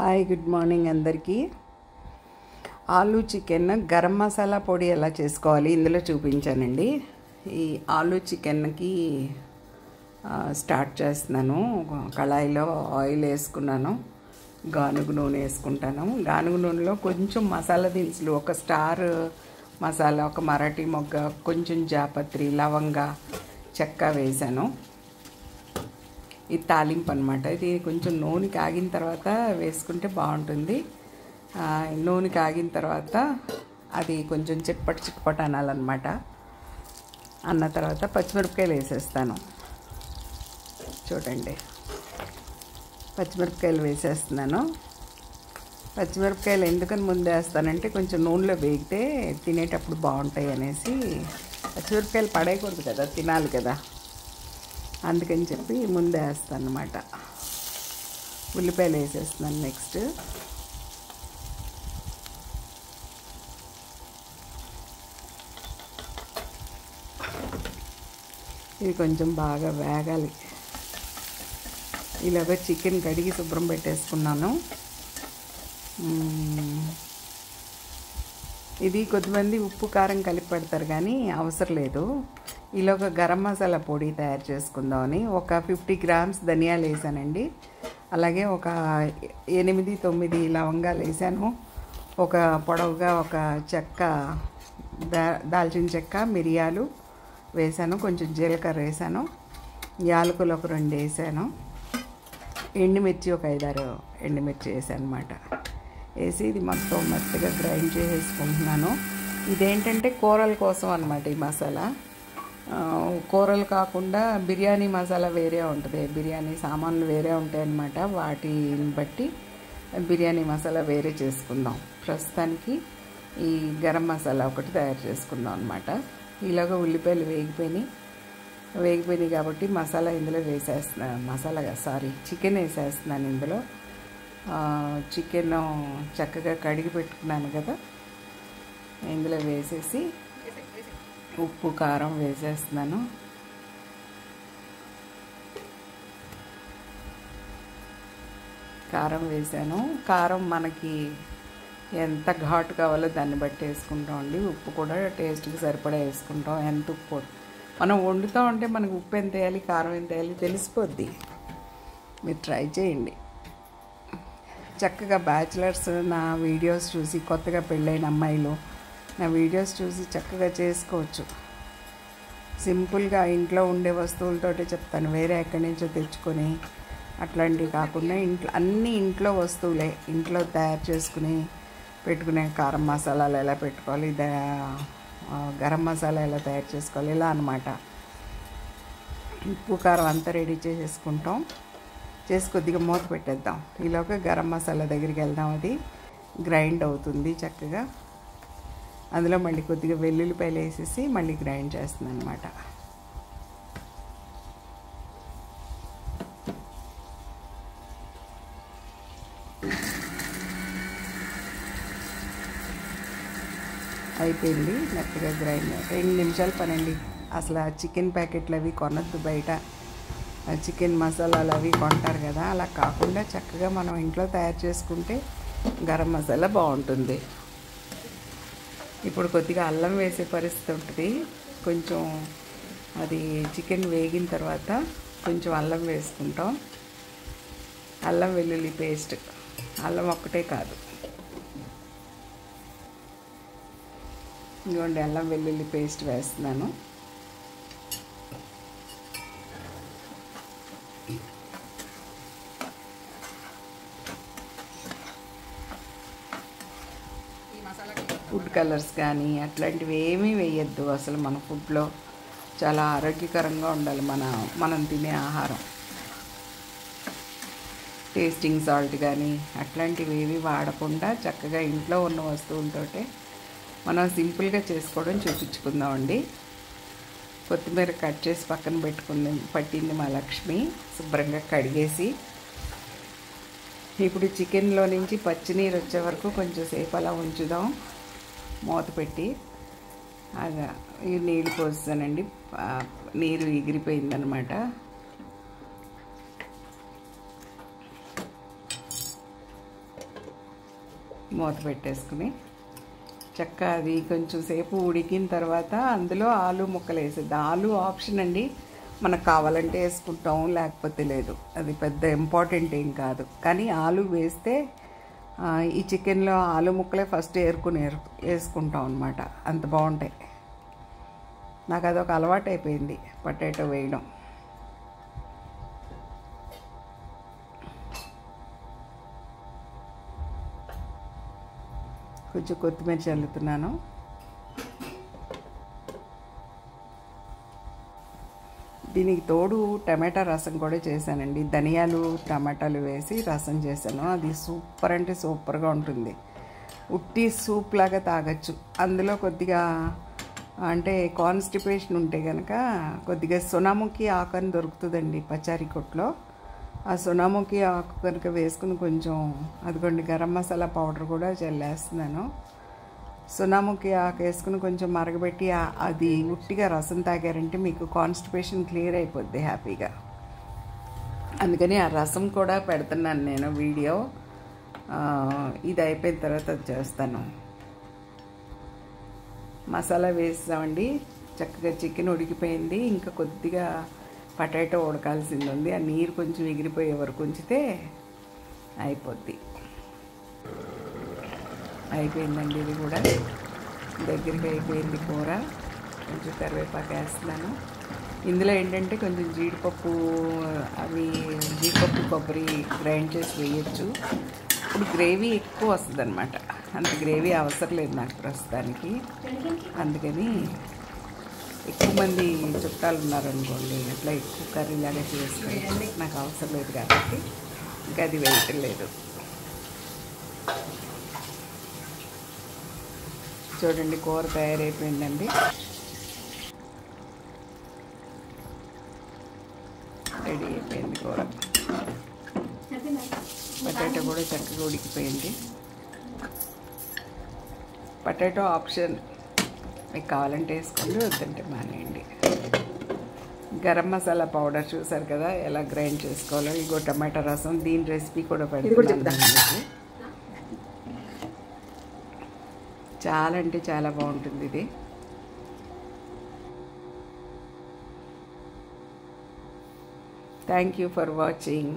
Hi good morning అందరికీ. Aloo chicken garam masala పొడి ఎలా చేసుకోవాలి ఇందులో చూపించానండి. ఈ ఆలూ చికెన్కి స్టార్ట్ చేస్తున్నాను. కళాయిలో ఆయిల్ వేసుకున్నాను, గానుగ నూనె వేసుకుంటాను. గానుగ నూనెలో కొంచెం మసాలా దినుసులు, ఒక స్టార్ మసాలా, ఒక మరాఠీ మొగ్గ, కొంచెం జాపత్రి, లవంగ, చెక్క వేసాను. ఇది తాలింపు అనమాట. ఇది కొంచెం నూనె కాగిన తర్వాత వేసుకుంటే బాగుంటుంది. నూనె కాగిన తర్వాత అది కొంచెం చిట్పట అనాలన్నమాట. అన్న తర్వాత పచ్చిమిరపకాయలు వేసేస్తాను. చూడండి, పచ్చిమిరపకాయలు వేసేస్తున్నాను. పచ్చిమిరపకాయలు ఎందుకని ముందు వేస్తానంటే కొంచెం నూనెలో వేగితే తినేటప్పుడు బాగుంటాయి అనేసి. పచ్చిమిరపకాయలు పడేయకూడదు కదా, తినాలి కదా, అందుకని చెప్పి ముందే వేస్తాను అన్నమాట. ఉల్లిపాయలు వేసేస్తున్నాను. నెక్స్ట్ ఇది కొంచెం బాగా వేగాలి. ఇలాగ చికెన్ కడిగి శుభ్రం పెట్టేసుకున్నాను. ఇది కొద్దిమంది ఉప్పు కారం కలిపి పెడతారు కానీ అవసరం లేదు. ఇలా ఒక గరం మసాలా పొడి తయారు చేసుకుందామని ఒక 50 గ్రామ్స్ ధనియాలు వేసానండి. అలాగే ఒక 8-9 లవంగాలు వేసాను. ఒక పొడవుగా ఒక చెక్క, దాల్చిన చెక్క, మిరియాలు వేసాను. కొంచెం జీలకర్ర వేసాను. యాలకులు ఒక 2 వేసాను. ఎండుమిర్చి ఒక 5-6 ఎండుమిర్చి వేసాను అన్నమాట. వేసి ఇది మొత్తం మెత్తగా గ్రైండ్ చేసేసుకుంటున్నాను. ఇదేంటంటే కూరల కోసం అన్నమాట. ఈ మసాలా కూరలు కాకుండా బిర్యానీ మసాలా వేరే ఉంటుంది. బిర్యానీ సామాన్లు వేరే ఉంటాయి అన్నమాట. వాటిని బట్టి బిర్యానీ మసాలా వేరే చేసుకుందాం. ప్రస్తుతానికి ఈ గరం మసాలా ఒకటి తయారు చేసుకుందాం అన్నమాట. ఇలాగ ఉల్లిపాయలు వేగిపోయినాయి కాబట్టి మసాలా ఇందులో వేసేస్తున్నాను. చికెన్ వేసేస్తున్నాను ఇందులో. చికెన్ చక్కగా కడిగి పెట్టుకున్నాను కదా, ఇందులో వేసేసి ఉప్పు కారం వేసేస్తున్నాను. కారం వేసాను. కారం మనకి ఎంత ఘాటు కావాలో దాన్ని బట్టి వేసుకుంటామండి. ఉప్పు కూడా టేస్ట్కి సరిపడా వేసుకుంటాం. ఎంత ఉప్పు మనం వండుతూ ఉంటే మనకు ఉప్పు ఎంత వేయాలి, కారం ఎంత వేయాలి తెలిసిపోద్ది. మీరు ట్రై చేయండి. చక్కగా బ్యాచిలర్స్ నా వీడియోస్ చూసి, కొత్తగా పెళ్ళైన అమ్మాయిలు నా వీడియోస్ చూసి చక్కగా చేసుకోవచ్చు. సింపుల్గా ఇంట్లో ఉండే వస్తువులతోటే చెప్తాను. వేరే ఎక్కడి నుంచో తెచ్చుకొని అట్లాంటివి కాకుండా అన్నీ ఇంట్లో వస్తువులే, ఇంట్లో తయారు చేసుకుని పెట్టుకునే కారం మసాలాలు ఎలా పెట్టుకోవాలి, గరం మసాలా ఎలా తయారు చేసుకోవాలి, ఇలా అన్నమాట. ఉప్పు కారం అంతా రెడీ చేసేసుకుంటాం. కొద్దిగా మూత పెట్టేద్దాం. ఈలోగా గరం మసాలా దగ్గరికి వెళ్దాం. అది గ్రైండ్ అవుతుంది చక్కగా. అందులో మళ్ళీ కొద్దిగా వెల్లుల్లిపాయలు వేసేసి మళ్ళీ గ్రైండ్ చేస్తుంది అన్నమాట. అయిపోయింది మెత్తగా గ్రైండ్. 2 నిమిషాలు పనండి. అసలు చికెన్ ప్యాకెట్లు అవి కొనొద్దు బయట. చికెన్ మసాలాలు అవి కొంటారు కదా, అలా కాకుండా చక్కగా మనం ఇంట్లో తయారు చేసుకుంటే గరం మసాలా బాగుంటుంది. ఇప్పుడు కొద్దిగా అల్లం వేసే పరిస్థితి ఉంటుంది. కొంచెం అది చికెన్ వేగిన తర్వాత కొంచెం అల్లం వేసుకుంటాం. అల్లం వెల్లుల్లి పేస్ట్, అల్లం ఒక్కటే కాదు, ఇదిగోండి అల్లం వెల్లుల్లి పేస్ట్ వేస్తున్నాను. ఫుడ్ కలర్స్ కానీ అట్లాంటివి ఏమీ వేయద్దు అసలు. మన ఫుడ్లో చాలా ఆరోగ్యకరంగా ఉండాలి మనం తినే ఆహారం. టేస్టింగ్ సాల్ట్ కానీ అట్లాంటివి ఏవి వాడకుండా చక్కగా ఇంట్లో ఉన్న వస్తువులతోటే మనం సింపుల్గా చేసుకోవడం చూపించుకుందామండి. కొత్తిమీర కట్ చేసి పక్కన పట్టింది మా లక్ష్మి, శుభ్రంగా కడిగేసి. ఇప్పుడు చికెన్లో నుంచి పచ్చినీరు వచ్చే వరకు కొంచెం సేపు అలా ఉంచుదాం మూత పెట్టి. అలా ఈ నీళ్ళు పోస్తానండి. నీరు ఎగిరిపోయిందనమాట. మూత పెట్టేసుకుని చక్క అది కొంచెం సేపు ఉడికిన తర్వాత అందులో ఆలు ముక్కలు వేసేద్దాం. ఆలు ఆప్షన్ అండి, మనకు కావాలంటే వేసుకుంటాం, లేకపోతే లేదు. అది పెద్ద ఇంపార్టెంట్ ఏం కాదు. కానీ ఆలు వేస్తే ఈ చికెన్లో ఆలు ముక్కలే ఫస్ట్ వేసుకుంటాం అన్నమాట. అంత బాగుంటాయి. నాకు అదొక అలవాటు అయిపోయింది పొటాటో వేయడం. కొంచెం కొత్తిమీర చల్లుతున్నాను. దీనికి తోడు టమాటా రసం కూడా చేశానండి. ధనియాలు టమాటాలు వేసి రసం చేశాను. అది సూపర్ అంటే సూపర్గా ఉంటుంది. ఉట్టి సూప్ లాగా తాగొచ్చు. అందులో కొద్దిగా అంటే కాన్స్టిపేషన్ ఉంటే కనుక కొద్దిగా సోనాముఖి ఆకు అని దొరుకుతుందండి పచారీ కొట్లో. ఆ సోనాముఖి ఆకు కనుక వేసుకుని కొంచెం అదిగోండి గరం మసాలా పౌడర్ కూడా చల్లేస్తున్నాను. సోనాముఖి ఆకు వేసుకుని కొంచెం మరగబెట్టి అది ఉట్టిగా రసం తాగారంటే మీకు కాన్స్టిపేషన్ క్లియర్ అయిపోద్ది హ్యాపీగా. అందుకని ఆ రసం కూడా పెడుతున్నాను నేను వీడియో. ఇది అయిపోయిన తర్వాత చేస్తాను. మసాలా వేసామండి. చక్కగా చికెన్ ఉడికిపోయింది. ఇంకా కొద్దిగా పొటాటో ఉడకాల్సింది ఉంది. ఆ నీరు కొంచెం ఎగిరిపోయే వరకు ఉంచితే అయిపోద్ది. అయిపోయిందండి. ఇది కూడా దగ్గరికి అయిపోయింది కూర. కొంచెం కరివేపాకు వేస్తున్నాను. ఇందులో ఏంటంటే కొంచెం జీడిపప్పు కొబ్బరి గ్రైండ్ చేసి వేయచ్చు. ఇప్పుడు గ్రేవీ ఎక్కువ వస్తుంది అనమాట. అంత గ్రేవీ అవసరం లేదు నాకు ప్రస్తుతానికి. అందుకని ఎక్కువ మంది చుట్టాలు ఉన్నారనుకోండి, అట్లా ఎక్కువ కర్రీలాగా చేసుకుంటే నాకు అవసరం లేదు కాబట్టి ఇంకా అది వేయటం లేదు. చూడండి కూర తయారైపోయిందండి. రెడీ అయిపోయింది కూర. పొటాటో కూడా చక్కగా ఉడికిపోయింది. పొటాటో ఆప్షన్, మీకు కావాలంటే వేసుకోండి, వద్దంటే మానేయండి. గరం మసాలా పౌడర్ చూసారు కదా ఎలా గ్రైండ్ చేసుకోవాలో. ఇగో టమాటా రసం, దీని రెసిపీ కూడా పెడుతున్నాను. చాలా అంటే చాలా బాగుంటుంది ఇది. Thank you for watching.